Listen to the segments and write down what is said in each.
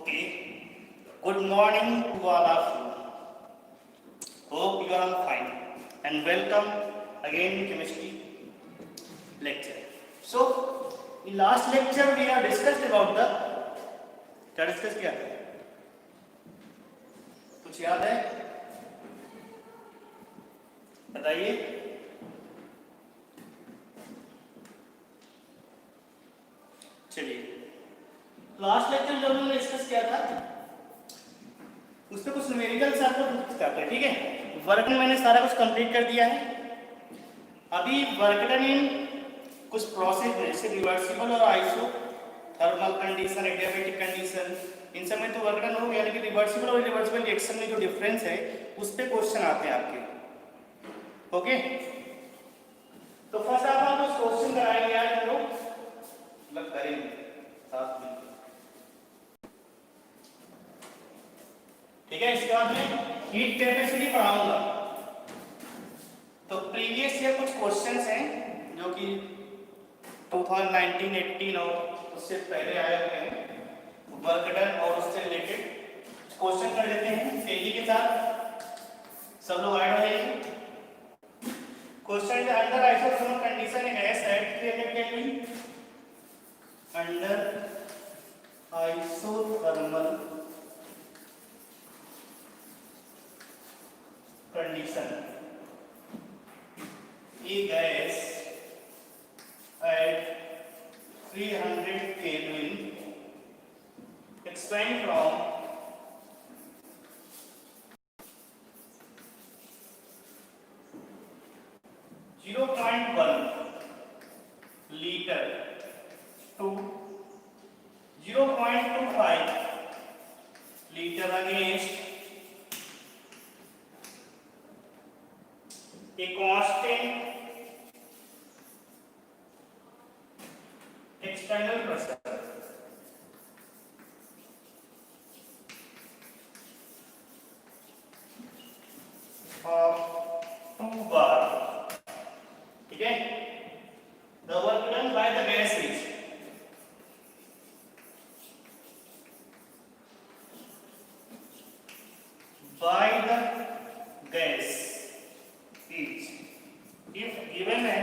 Okay. Good morning to all of you. Hope you are all fine and welcome again in chemistry lecture. So, in last lecture we have discussed about the क्या discuss किया कुछ याद है बताइए चलिए last lecture जब हमने discuss किया था उस पर कुछ न्यूमेरिकल्स आपको करते हैं ठीक है वर्क मैंने सारा कुछ कंप्लीट कर दिया है अभी वर्क डन इन कुछ प्रोसेस जैसे रिवर्सिबल और iso thermal condition adiabatic condition in सब में तो वर्क डन हो गया लेकिन रिवर्सिबल और इरिवर्सिबल रिएक्शन में जो डिफरेंस है उस पे क्वेश्चन आते हैं आपके ओके तो फर्स्ट आप कुछ क्वेश्चन कराएंगे आज हम लोग मतलब करेंगे साथ में ठीक है इसके बाद मैं हीट कैपेसिटी पढ़ाऊंगा तो प्रीवियस ईयर कुछ क्वेश्चंस हैं जो कि 2019 18 और उससे पहले आए हुए हैं वर्क डन और उससे रिलेटेड क्वेश्चन कर लेते हैं तेजी के साथ सब लोग ऐड हो जाइए question is under isothermal condition in gas at 300 kelvin under isothermal condition a gas at 300 Kelvin expand from 0.1 liter to 0.25 liter against a constant external pressure of 2 bar ठीक है the work done by the gas is by the gas is if given है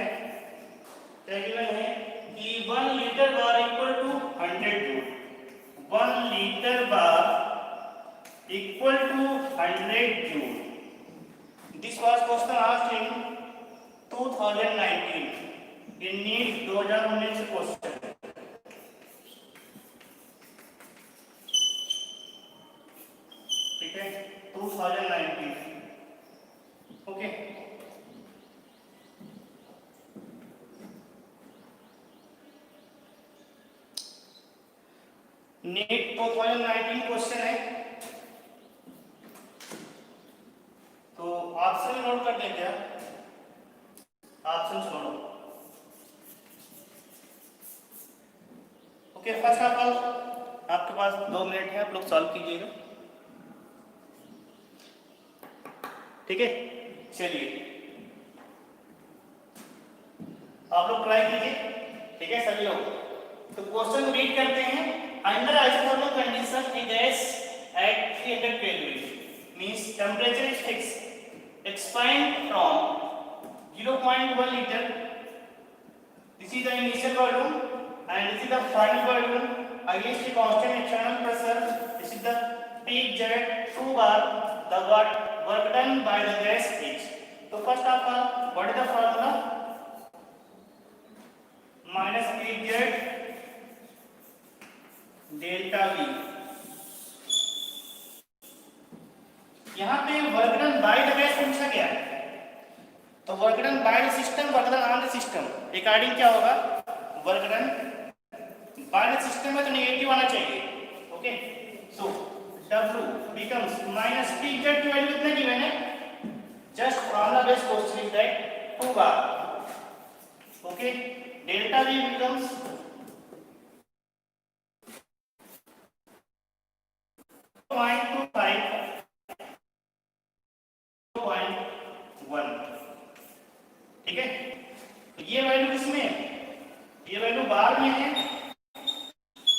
क्या given है कि 1 liter bar equal to 100 joule 1 liter bar equal to 100 joule this was question asked in 2019 in NEET 2019 question ठीक है 2019 okay NEET 2019 question है तो option note कर दें क्या ऑप्शन छोड़ो ओके फर्स्ट ऑफ ऑल आपके पास 2 मिनट है आप लोग सॉल्व कीजिएगा ठीक है चलिए आप लोग ट्राई कीजिए ठीक है सभी लोग तो क्वेश्चन रीड करते हैं under isothermal condition a gas at 300 Kelvin means temperature is fixed expand from 0.1 liter this is the initial volume and this is the final volume against the constant external pressure this is the peak jet 2 bar the work done by the gas is so first of all what is the formula minus peak jet delta V यहाँ पे work done by the gas पूछा गया तो work done by the system work done on the system according क्या होगा work done by the system में तो negative आना चाहिए okay so W becomes minus P Z की वैल्यू कितना गिवन है just formula based question is that 2 bar okay delta V becomes 0.1 ठीक है ये वैल्यू किसमें है ये वैल्यू बार में है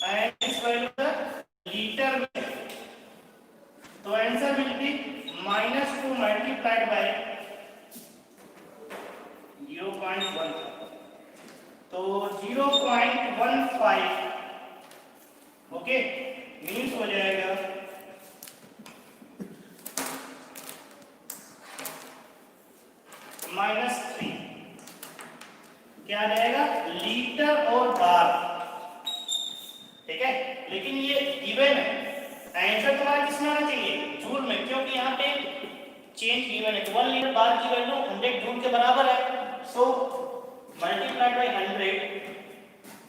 एंड इस वैल्यू लीटर में 0.1 था, तो 0.15 ओके मीन्स हो जाएगा -3, क्या आ जाएगा लीटर और बार, ठीक है। लेकिन ये गिवन है, आंसर तुम्हारा किसमें आना चाहिए जूल में, क्योंकि यहाँ पे चेंज गिवन है। 1 लीटर बार की वैल्यू 100 जूल के बराबर है, सो multiplied by 100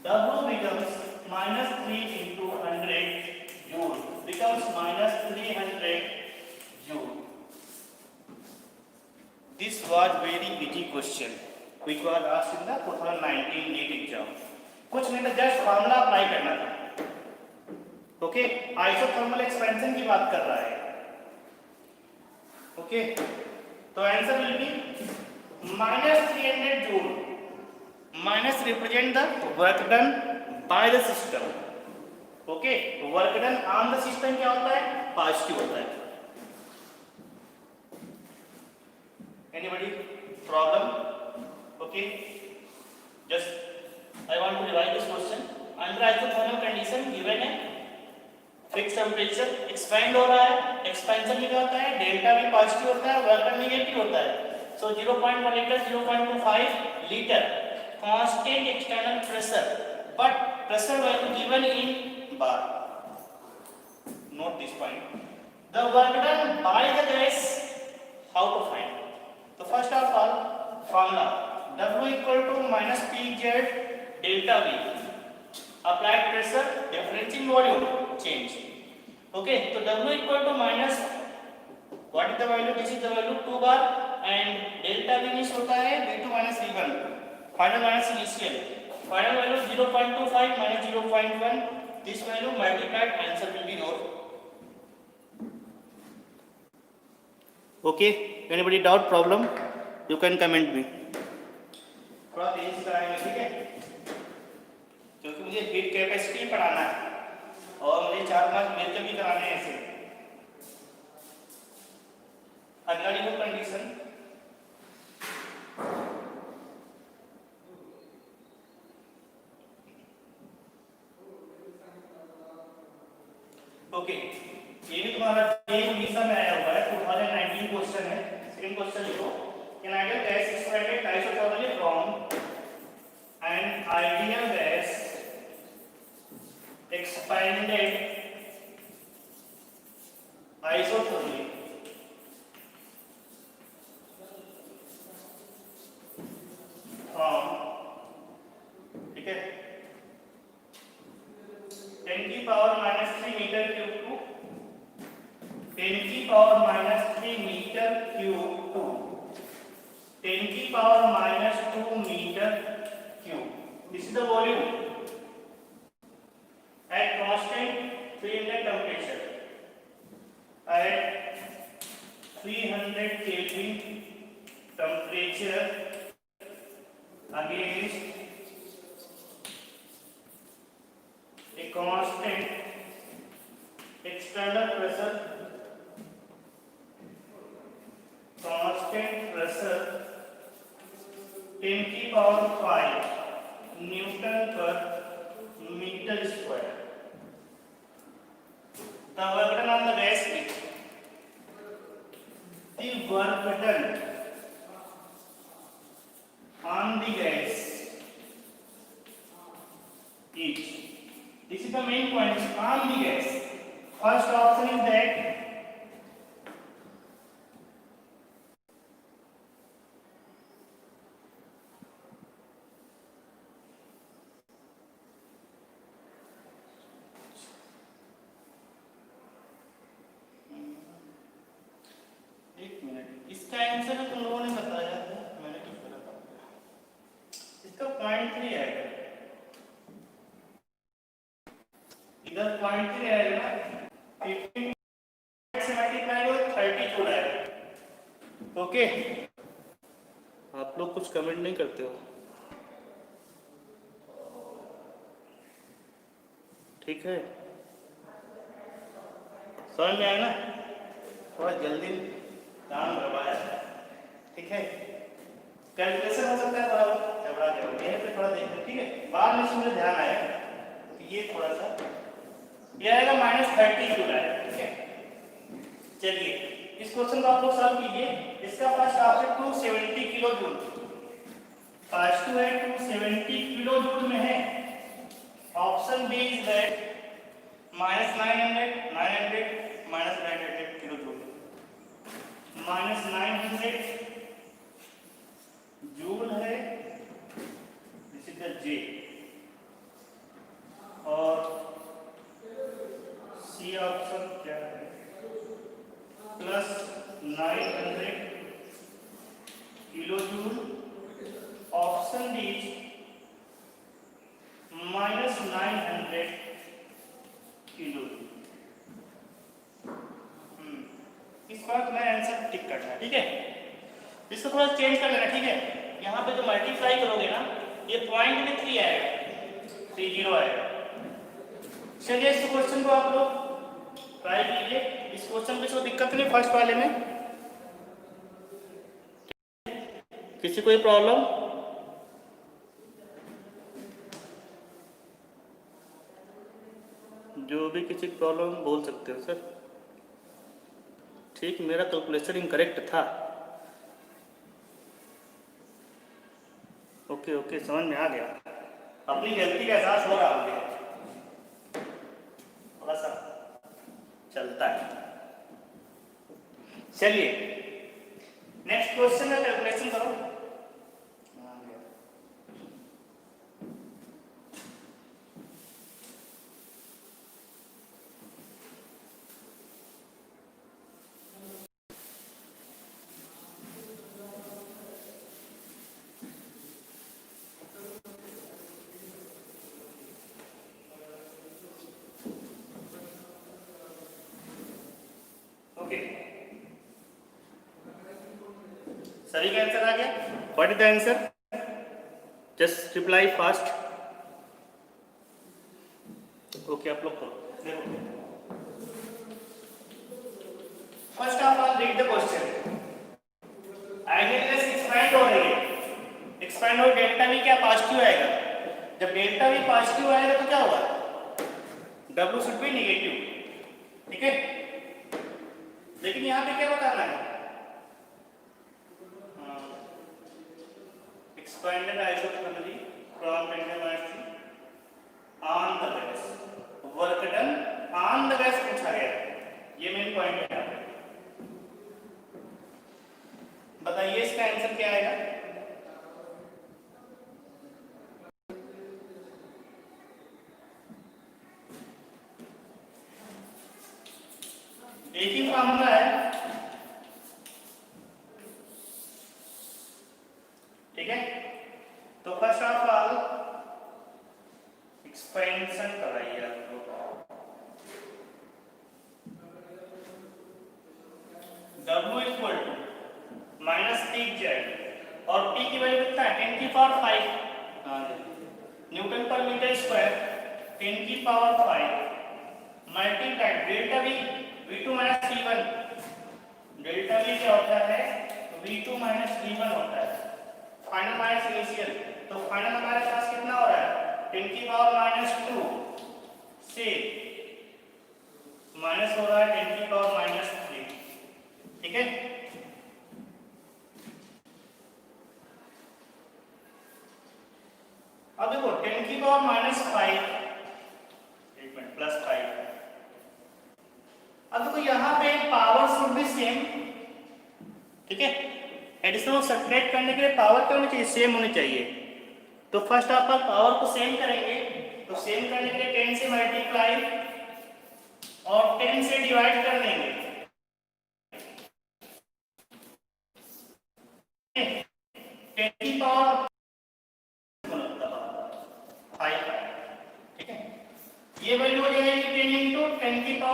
W becomes -3 into 100 joule becomes -300 joule. This was very easy question which was asked in the 2019 NEET exam. कुछ नहीं था, जस्ट फार्मूला अप्लाई करना था। ओके आइसोथर्मल एक्सपेंशन की बात कर रहा है। ओके तो answer will be -300 joule. Minus represent the work done by the system. Okay work done on the system क्या होता है पॉजिटिव होता है। Anybody problem? Okay just I want to revise this question. Under isothermal condition given है fix temperature expand हो रहा है, expansion में क्या होता है डेल्टा भी पॉजिटिव होता है, वर्क डन नेगेटिव होता है। सो 0.1 litre 0.25 litre constant external pressure but pressure value given in bar. Note this point. The work done by the gas, how to find? So first of all formula W equal to -Pz delta V, applied pressure difference in volume change. Okay so W equal to minus what is the value, this is the value 2 bar and delta V means होता है V2 minus V1 final minus initial, final value 0.25 minus 0.1, this value multiplied answer will be your. Okay anybody doubt problem you can comment me. थोड़ा तेज कराएंगे ठीक है, क्योंकि मुझे heat capacity पढ़ाना है और मुझे 4-5 मिलकर भी कराने हैं ऐसे। अगला लिखो कंडीशन। ओके ये भी तुम्हारा उड़ीसा में आया हुआ है 2019 क्वेश्चन है। सेकंड क्वेश्चन लिखो an ideal gas expanded isothermally from an ideal gas expanded isothermally from ठीक है 10 की पावर -3 मीटर क्यूब टू 10 की पावर -3 मीटर क्यूब टू 10 की power -2 metre cube. This is the volume at constant 300 temperature at 300 Kelvin temperature against a constant external pressure 10 की power 5 newton per metre square. The work done on the gas is the work done on the gas is, this is the main point, on the gas. First option is that इसका answer तुम लोगों ने बताया था, मैंने कुछ गलत बताया। इसका 0.3 आएगा, इधर 0.3 आएगा ना, 15 से मल्टीप्लाई हो 30 जूल आएगा। ओके आप लोग कुछ कमेंट नहीं करते हो, ठीक है समझ में आया ना, थोड़ा जल्दी काम करवाया ठीक है। कैलकुलेशन हो सकता है ठीक है, बाद में से मुझे ध्यान आया कि ये थोड़ा सा ये आएगा -30 जूल आएगा, ठीक है। चलिए इस क्वेश्चन को आप लोग सॉल्व कीजिए। इसका first option 270 kilo joule, first है 270 किलो जूल में है। Option B is that -900 kilo joule, -900 joule है, दिस इज द जे। और सी ऑप्शन क्या है, +900 kilo joule. Option D -900 kilo joule. इस बार मैं आंसर टिक करना है, ठीक है। इसको थोड़ा चेंज कर लेना, ठीक है। यहाँ पे जो मल्टीप्लाई करोगे ना, ये पॉइंट में 3 आएगा, 30 आएगा। चलिए इस क्वेश्चन को आप लोग ट्राई कीजिए। इस क्वेश्चन में कोई दिक्कत नहीं, फर्स्ट वाले में किसी कोई प्रॉब्लम? जो भी किसी प्रॉब्लम बोल सकते हो सर। ठीक, मेरा कैलकुलेशन इनकरेक्ट था। ओके ओके, समझ में आ गया, अपनी गलती का एहसास हो रहा है, थोड़ा सा चलता है। चलिए नेक्स्ट क्वेश्चन का कैलकुलेशन करो। ओके, सभी का आंसर आ गया? What is the answer? Just reply fast. Okay, आप लोग करो, देखो। First of all read the question. Ideality expand हो रही है, एक्सपेंड हो, डेल्टा भी क्या पॉजिटिव आएगा। जब डेल्टा भी पॉजिटिव आएगा तो क्या होगा, W शुड बी नेगेटिव, ठीक है। लेकिन यहाँ पे क्या बताना है, expanded isothermally from 10 - 3 on the base, work done on the base पूछा गया, ये मेन पॉइंट है। बताइए इसका आंसर क्या आएगा? एक ही फॉर्मूला है, ठीक है। तो फर्स्ट ऑफ ऑल एक्सपेंशन कराइए आप लोग। W इक्वल टू -3z और P की वैल्यू कितना है, 10⁵ newton per metre square, 10⁵ multiply delta V, V2 - V1। Delta V क्या होता है, V2 - V1 होता है, फाइनल माइनस इनिशियल। तो फाइनल हमारे पास कितना हो रहा है, 10⁻², से माइनस हो रहा है 10⁻3, ठीक है। अब देखो 10⁻5, एक मिनट, +5। अब देखो यहाँ पे पावर शुड बी सेम, ठीक है। एडिशन सब्ट्रैक्ट करने के लिए पावर क्या होनी चाहिए, सेम होनी चाहिए। तो फर्स्ट ऑफ ऑल पावर को सेम करेंगे, तो सेम करने के लिए 10 से मल्टीप्लाई और 10 से डिवाइड कर देंगे, 10⁵5, ठीक है। ये वैल्यू हो जाएगी 10 × 10⁻³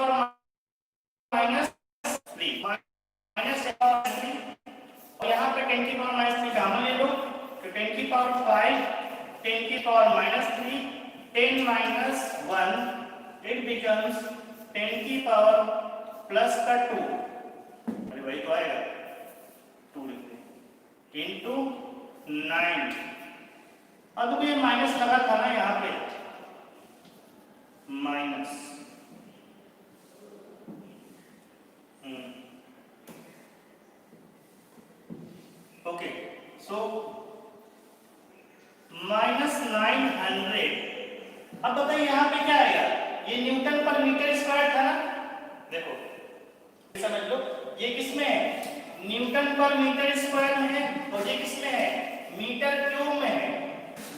-3 और यहाँ पे 10⁻³ कॉमन ले लो, तो 10⁵5, 10⁻³ 10 - 1, इट बिकम्स 10⁻²। अरे वही तो आएगा, 2 लिखते हैं, × 9 अब देखो ये माइनस लगा था ना यहाँ पे, माइनस, ओके, सो -900। अब बताइए यहाँ पे क्या आएगा, ये न्यूटन पर मीटर स्क्वायर था ना, देखो समझ लो, ये किसमें है, न्यूटन पर मीटर स्क्वायर में है, और ये किसमें है, मीटर क्यूब में है।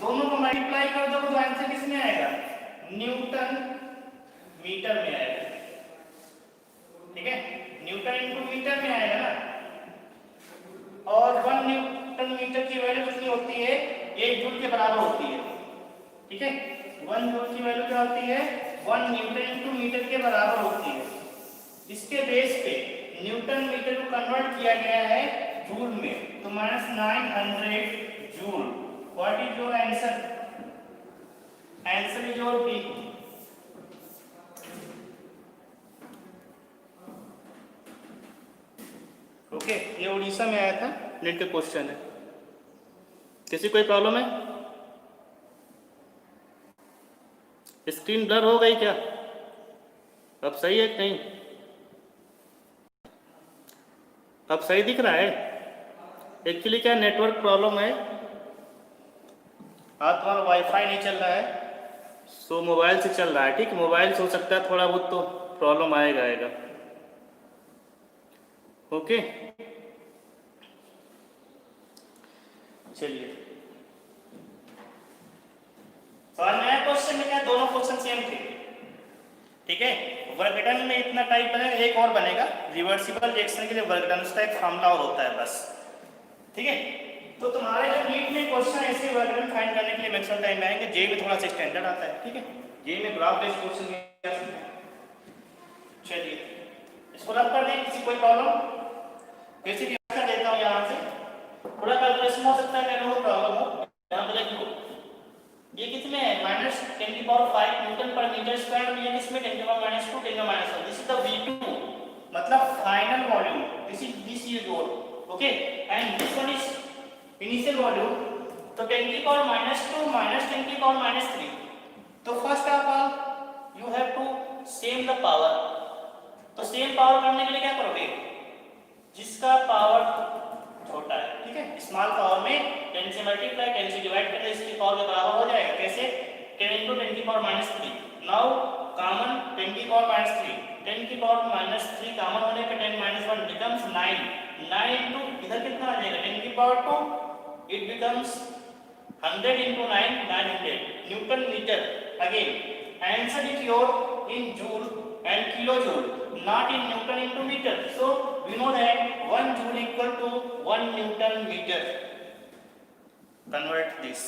दोनों को मल्टीप्लाई कर दो तो आंसर किसमें आएगा, न्यूटन मीटर में आएगा, ठीक है, न्यूटन इंटू मीटर में आएगा ना। और 1 न्यूटन मीटर की वैल्यू कितनी होती है, 1 जूल के बराबर होती है, ठीक है, 1 जूल की वैल्यू क्या होती है, 1 न्यूटन इंटू मीटर के बराबर होती है। इसके बेस पे न्यूटन मीटर को कन्वर्ट किया गया है जूल में, तो -900 joule. What is your answer, answer is your B. Okay, ये उड़ीसा में आया था, नेट का क्वेश्चन है। किसी कोई प्रॉब्लम है, स्क्रीन ब्लर हो गई क्या, अब सही है कि नहीं, अब सही दिख रहा है। एक्चुअली क्या नेटवर्क प्रॉब्लम है, आज तुम्हारा वाईफाई नहीं चल रहा है, सो मोबाइल से चल रहा है, ठीक, मोबाइल से हो सकता है थोड़ा बहुत तो प्रॉब्लम आएगा। ओके, चलिए, सवाल नया क्वेश्चन में क्या, दोनों क्वेश्चन सेम थे, ठीक है। वर्क डन में इतना टाइप बनेगा, एक और बनेगा रिवर्सिबल रिएक्शन के लिए वर्क डन, उसका एक फॉर्मूला और होता है बस, ठीक है। तो तुम्हारे जो नीट में क्वेश्चन ऐसे वर्क डन फाइंड करने के लिए मैक्सिमम टाइम में आएंगे, जे में थोड़ा सा स्टैंडर्ड आता है, ठीक है, जे में ग्राफ बेस्ड क्वेश्चन। चलिए इसको रब कर दें, किसी कोई प्रॉब्लम, वैसे भी कर देता हूँ यहाँ से, थोड़ा कैलकुलेशन हो सकता है, नो प्रॉब्लम हो। यहाँ पे देखो ये कितने है, -10⁵ न्यूटन पर मीटर स्क्वायर, और ये किसमें 10⁻², 10⁻1। दिस इज द V2, मतलब final volume, this is your, okay, and this one is initial volume. तो 10⁻², -10⁻3। तो first of all you have to same the power. तो सेम पावर करने के लिए क्या करोगे, जिसका पावर छोटा है, ठीक है, स्मॉल पावर में 10 से मल्टीप्लाई, 10 से डिवाइड करके इसकी पावर के बराबर हो जाएगा, कैसे, 10 × 10⁻3। नाउ कॉमन 10⁻3, 10⁻3 कॉमन होने पे 10⁻1 बिकम्स 9, 9 इंटू इधर कितना आ जाएगा, 10⁻2, it becomes 100 × 9, 900 newton metre. Again answer is your in joule and kilojoule, not in newton into meter. So we know that 1 joule equal to 1 newton meter. Convert this.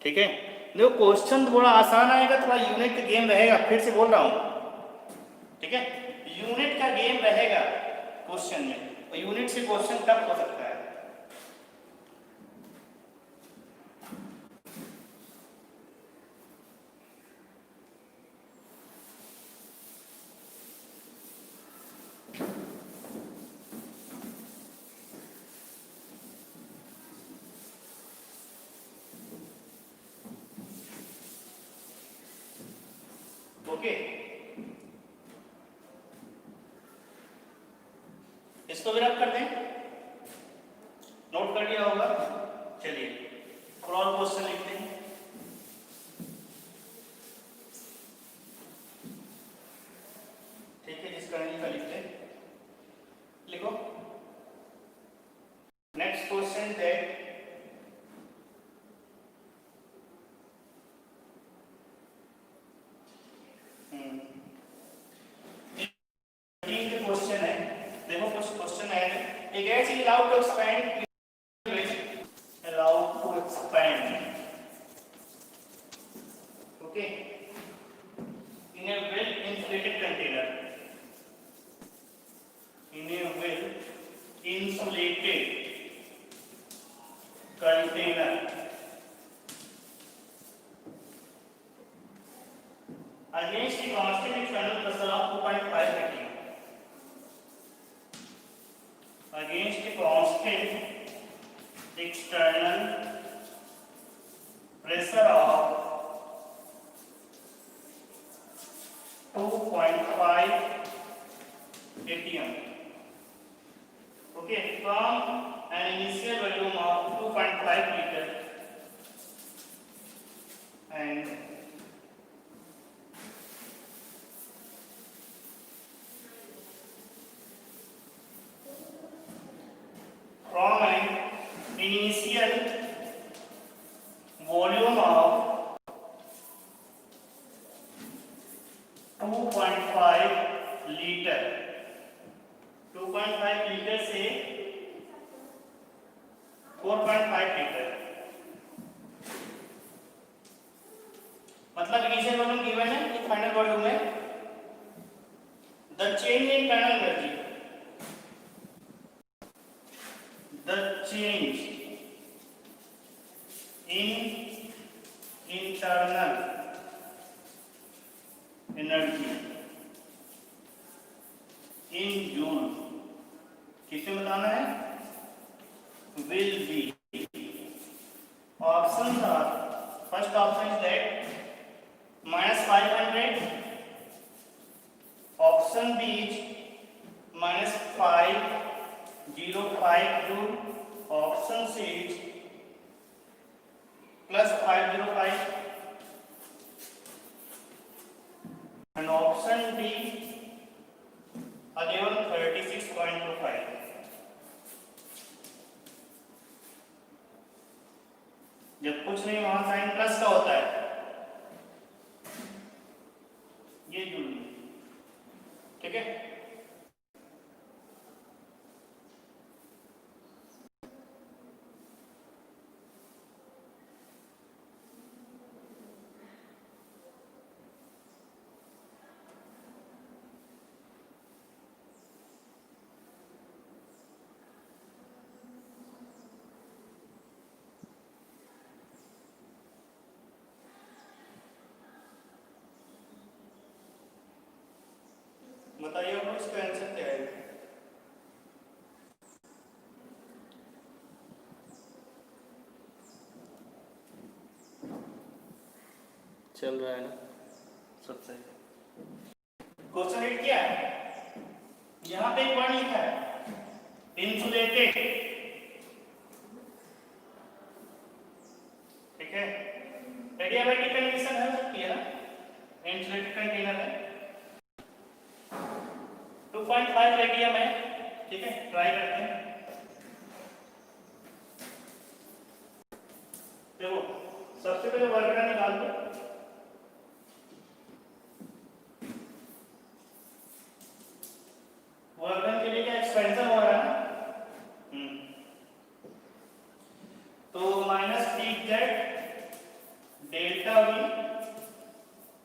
ठीक है, देखो question थोड़ा आसान आएगा, थोड़ा यूनिट का गेम रहेगा, फिर से बोल रहा हूँ, ठीक है, यूनिट का गेम रहेगा क्वेश्चन में, और यूनिट से क्वेश्चन टफ हो सकता है। ओके, इसको भी रब कर दें, नोट कर लिया होगा। चलिए क्रॉस क्वेश्चन लिखते हैं, ठीक है, जिसका नहीं का लिखते हैं, लिखो नेक्स्ट क्वेश्चन दैट क्वेश्चन है, देखो क्वेश्चन है, a gas is allowed to expand, allowed to expand, okay, in a well insulated container, in a well insulated container against the constant external pressure of 2.5 atm, against the constant external pressure of 2.5 atm. Okay, from an initial volume of 2.5 liter and from an initial volume of 2.5 litre, 2.5 litre से 4.5 litre, मतलब initial volume given है, ये final volume है। The change in internal energy, the change in internal energy in joule, किसे बताना है, will be, option are, first option is that -500, option B is -505 joule, option C is +505 and option D again 36.25. जब कुछ नहीं वहां sign plus का होता है, ये जूल, ठीक है। बताइए अब इसका आंसर क्या है। चल रहा है ना सब सही। क्वेश्चन 8 क्या है, यहाँ पे एक वर्ड लिखा है इंसुलेटेड, ठीक है, एडियाबैटिक कंडीशन है सकती है ना, इंसुलेटेड कंटेनर है, 2.5 रेडियम है, ठीक है, ट्राई करते हैं। देखो सबसे पहले वर्ग निकाल दो, वर्गन के लिए क्या एक्सपेंशन हो रहा है ना, तो -3z डेल्टा v,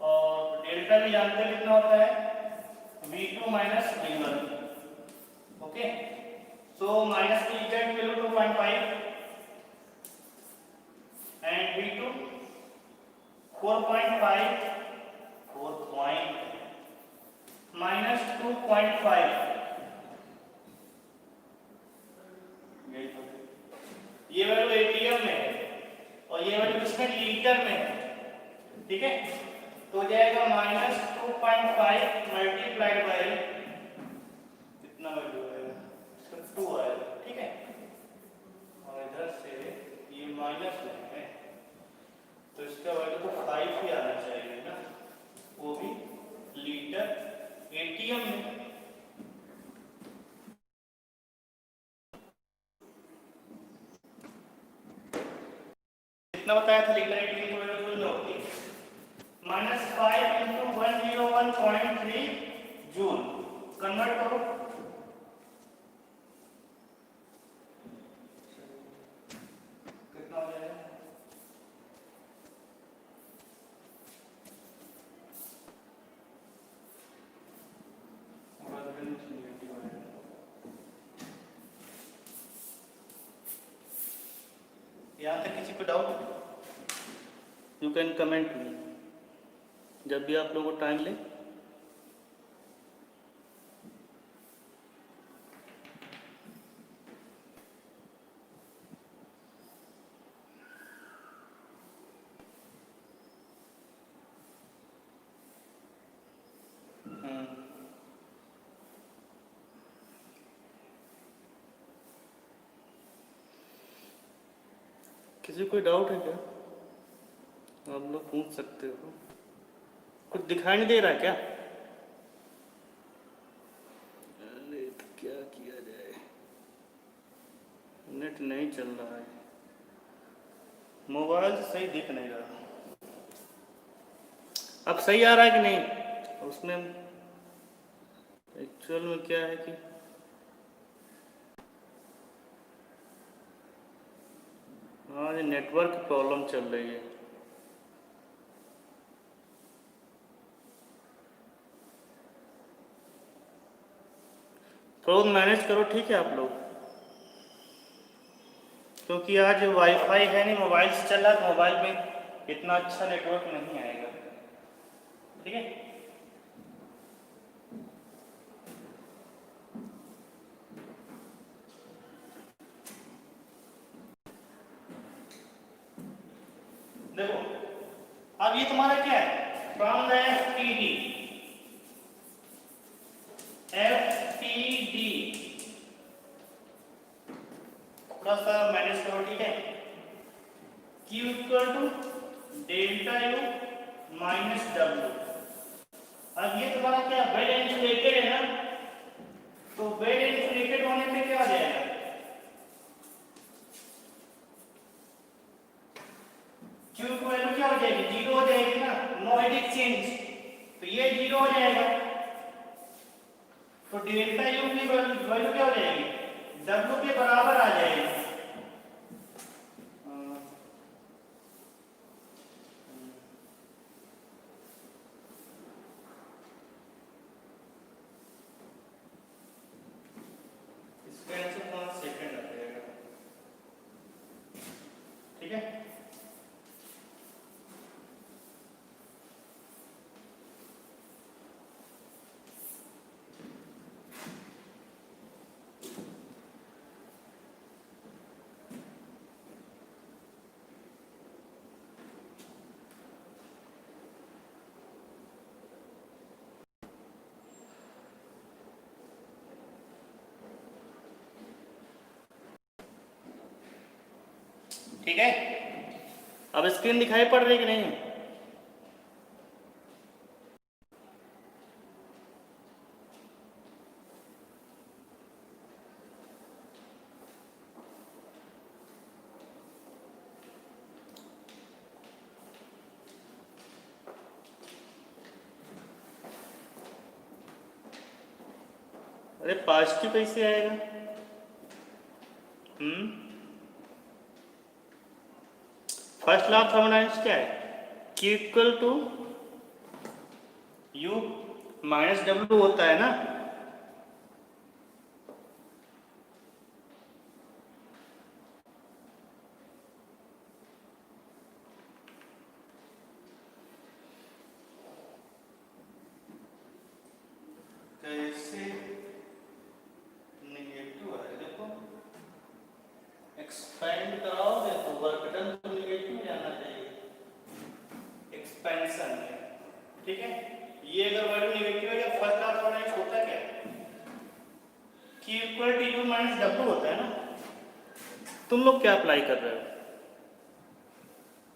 और डेल्टा v जानते हैं कितना होता है, v2 minus v1, okay. So -3z value 2.5 and v2 4.5, 4 minus 2.5, ये वैल्यू एटीएम में है और ये वैल्यू किसमें, लीटर में है, ठीक है। तो जाएगा -2.5 मल्टीप्लाइड बाय कितना वैल्यू है, 2 आएगा, ठीक है, और इधर से ये माइनस में है तो इसका वैल्यू तो 5 ही आना चाहिए ना, वो भी लीटर एटीएम में। कितना बताया था लीटर एटीएम को वैल्यू जो होती है, -5 × 101.3 जूल, कन्वर्ट करो, कितना हो जाएगा, यहाँ तक किसी को doubt, you can comment me जब भी आप लोगों को टाइम ले। किसी कोई डाउट है क्या? आप लोग पूछ सकते हो। कुछ दिखाई नहीं दे रहा क्या? अरे तो क्या किया जाए, नेट नहीं चल रहा है, मोबाइल से सही दिख नहीं रहा। अब सही आ रहा है कि नहीं? उसमें एक्चुअल में क्या है कि हाँ, ये नेटवर्क प्रॉब्लम चल रही है। थोड़ा मैनेज करो, ठीक है आप लोग, क्योंकि आज वाईफाई है नहीं, मोबाइल से चल रहा है, तो मोबाइल में इतना अच्छा नेटवर्क नहीं आएगा। ठीक है, देखो अब ये तुम्हारा क्या है, from F T D, F T D थोड़ा सा मैनेज करो, ठीक है। Q equal to delta U minus W. अब ये तुम्हारा क्या वेल इंसुलेटेड है ना, तो वेल इंसुलेटेड होने पे क्या आ जाएगा, Q की वैल्यू क्या हो जाएगी, जीरो हो जाएगी ना, नो हीट एक्सचेंज, तो ये जीरो हो जाएगा। तो डेल्टा यू की वैल्यू क्या हो जाएगी, डब्ल्यू के बराबर आ जाएगी। इसका आंसर 5 सेकंड आ जाएगा, ठीक है। ठीक है, अब स्क्रीन दिखाई पड़ रही कि नहीं? अरे पॉजिटिव कैसे आएगा? फर्स्ट लॉ ऑफ थर्मोडायनेमिक्स क्या है, Q equal to U minus W होता है ना। कैसे नेगेटिव है, देखो एक्सपेंड कराओगे तो वर्क डन तो नेगेटिव जाना चाहिए, एक्सपेंशन है, ठीक है। ये अगर वैल्यू नेगेटिव है, या फर्स्ट लॉ ऑफ थर्मोडायनेमिक्स होता क्या है, Q equal to U minus W होता है ना। तुम लोग क्या अप्लाई कर रहे हो,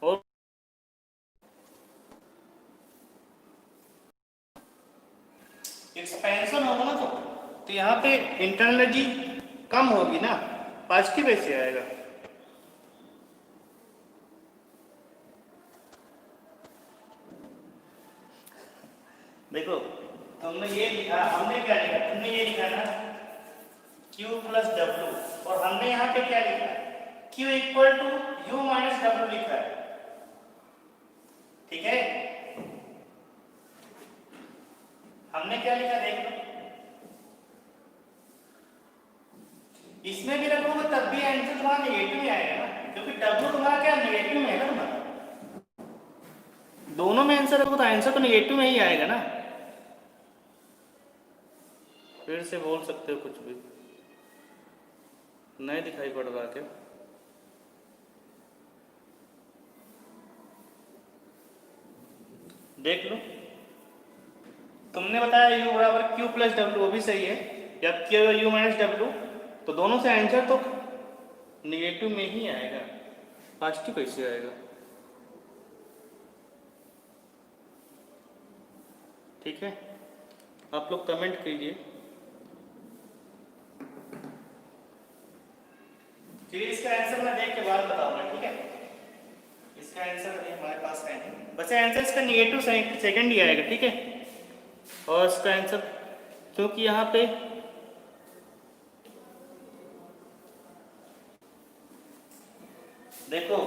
और एक्सपेंशन होगा ना, तो यहाँ पे इंटरनल एनर्जी कम होगी ना, पॉजिटिव ऐसे आएगा। देखो तुमने ये लिखा, हमने क्या लिखा, तुमने ये लिखा ना Q प्लस डब्ल्यू, और हमने यहाँ पे क्या लिखा, Q equal to U minus W लिखा है, ठीक है। हमने क्या लिखा देख लो, इसमें भी रखोगे तब भी आंसर तुम्हारा नेगेटिव ही आएगा ना, क्योंकि डब्ल्यू तुम्हारा क्या नेगेटिव में है ना तुम्हारा, दोनों में आंसर रखो तो आंसर तो नेगेटिव में ही आएगा ना। फिर से बोल सकते हो कुछ भी, नहीं दिखाई पड़ रहा क्या? देख लो, तुमने बताया U बराबर Q प्लस डब्ल्यू, वो भी सही है, या Q U माइनस डब्ल्यू, तो दोनों से आंसर तो नेगेटिव में ही आएगा। पॉजिटिव कैसे आएगा? ठीक है, आप लोग कमेंट कीजिए। चलिए इसका आंसर मैं देख के बाद बताऊंगा, ठीक है। इसका आंसर अभी हमारे पास है नहीं, बस आंसर इसका नेगेटिव सेकंड ही आएगा, ठीक है। और इसका आंसर क्योंकि यहाँ पे देखो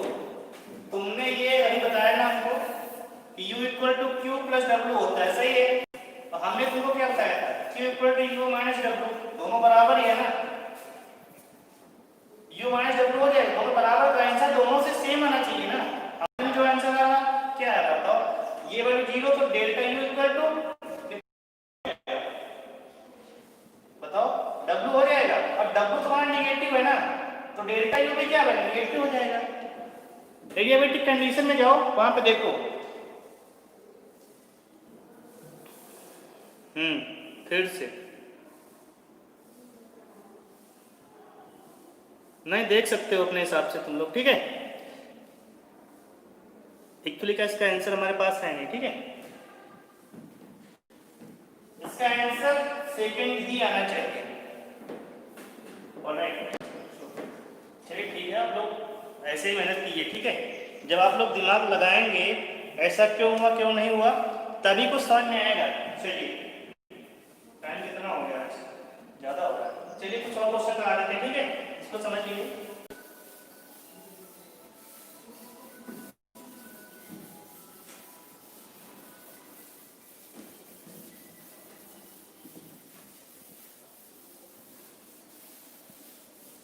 तुमने ये अभी बताया ना हमको कि u equal to Q plus W होता है, सही है। तो हमने तुमको क्या बताया था, q equal to U minus W, दोनों बराबर ही है ना, u माइनस डब्ल्यू हो जाएगा, दोनों बराबर, तो आंसर दोनों से सेम आना चाहिए ना। हमने जो आंसर आया क्या है बताओ, ये वाली जीरो, तो डेल्टा u इक्वल टू बताओ w हो जाएगा, और w तुम्हारा नेगेटिव है ना, तो डेल्टा u भी क्या है, नेगेटिव हो जाएगा। एडियाबेटिक कंडीशन में जाओ, वहां पे देखो, फिर से नहीं देख सकते हो अपने हिसाब से तुम लोग, ठीक है। एक्चुअली का इसका आंसर हमारे पास है नहीं, ठीक है। इसका आंसर सेकंड ही आना चाहिए। ऑलराइट, चलिए ठीक है, आप लोग ऐसे ही मेहनत कीजिए, ठीक है। जब आप लोग दिमाग लगाएंगे ऐसा क्यों हुआ क्यों नहीं हुआ, तभी कुछ समझ में आएगा। चलिए टाइम कितना हो गया, ज्यादा हो रहा है। चलिए कुछ और क्वेश्चन आ लेते हैं, ठीक है, इसको समझ लीजिए।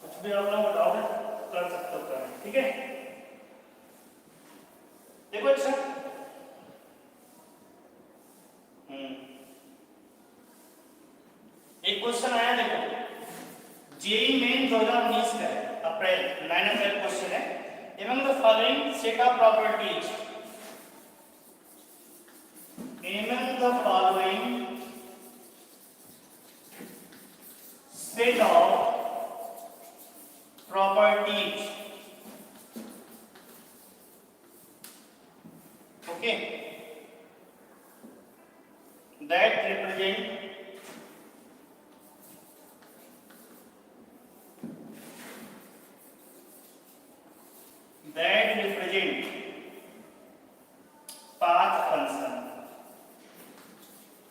कुछ भी आप लोग डाउट कर सकते हो, ठीक है। देखो अच्छा, एक क्वेश्चन आया, देखो जेई मेन 2019 का है, अप्रैल 9 अप्रैल क्वेश्चन है। Among the following set of properties, among the following set of properties, okay, that represent path function.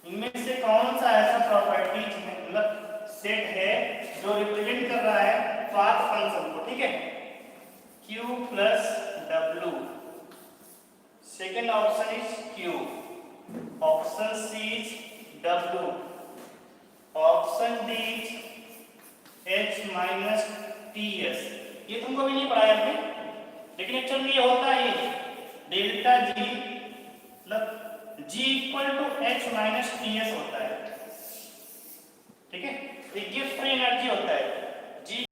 इनमें से कौन सा ऐसा प्रॉपर्टीज है, मतलब सेट है जो रिप्रेजेंट कर रहा है पाथ फंक्शन को, ठीक है। q plus W, second option is q, option C is w, option D is h minus ts। ये तुमको भी नहीं पढ़ाया हमने, लेकिन एक्चुअल में ये होता है डेल्टा जी मतलब g equal to h minus ts होता है, ठीक है। एक गिफ्ट फ्री एनर्जी होता है, g